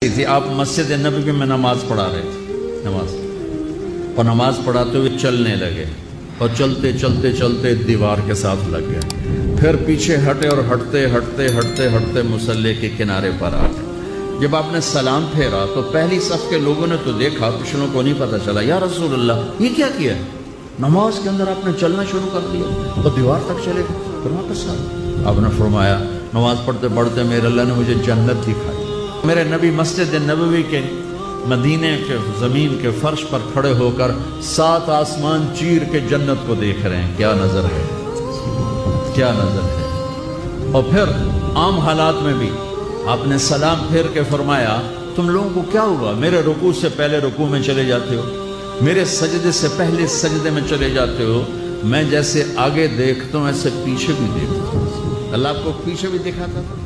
تھی آپ مسجد نبوی میں نماز پڑھا رہے تھے، اور نماز پڑھاتے ہوئے چلنے لگے اور چلتے چلتے چلتے دیوار کے ساتھ لگ گئے، پھر پیچھے ہٹے اور ہٹتے ہٹتے ہٹتے ہٹتے مصلی کے کنارے پر آ گئے۔ جب آپ نے سلام پھیرا تو پہلی صف کے لوگوں نے تو دیکھا، پچھلوں کو نہیں پتہ چلا، یا رسول اللہ یہ کیا کیا ہے؟ نماز کے اندر آپ نے چلنا شروع کر دیا اور دیوار تک چلے گئے، فرمایا کس؟ آپ نے فرمایا نماز پڑھتے پڑھتے میرے اللہ نے مجھے جنت دکھائی۔ میرے نبی مسجد نبوی کے مدینے کے زمین کے فرش پر کھڑے ہو کر 7 آسمان چیر کے جنت کو دیکھ رہے ہیں۔ کیا نظر ہے، کیا نظر ہے۔ اور پھر عام حالات میں بھی آپ نے سلام پھیر کے فرمایا تم لوگوں کو کیا ہوا، میرے رکوع سے پہلے رکوع میں چلے جاتے ہو، میرے سجدے سے پہلے سجدے میں چلے جاتے ہو، میں جیسے آگے دیکھتا ہوں ایسے پیچھے بھی دیکھتا ہوں۔ اللہ آپ کو پیچھے بھی دکھاتا تھا۔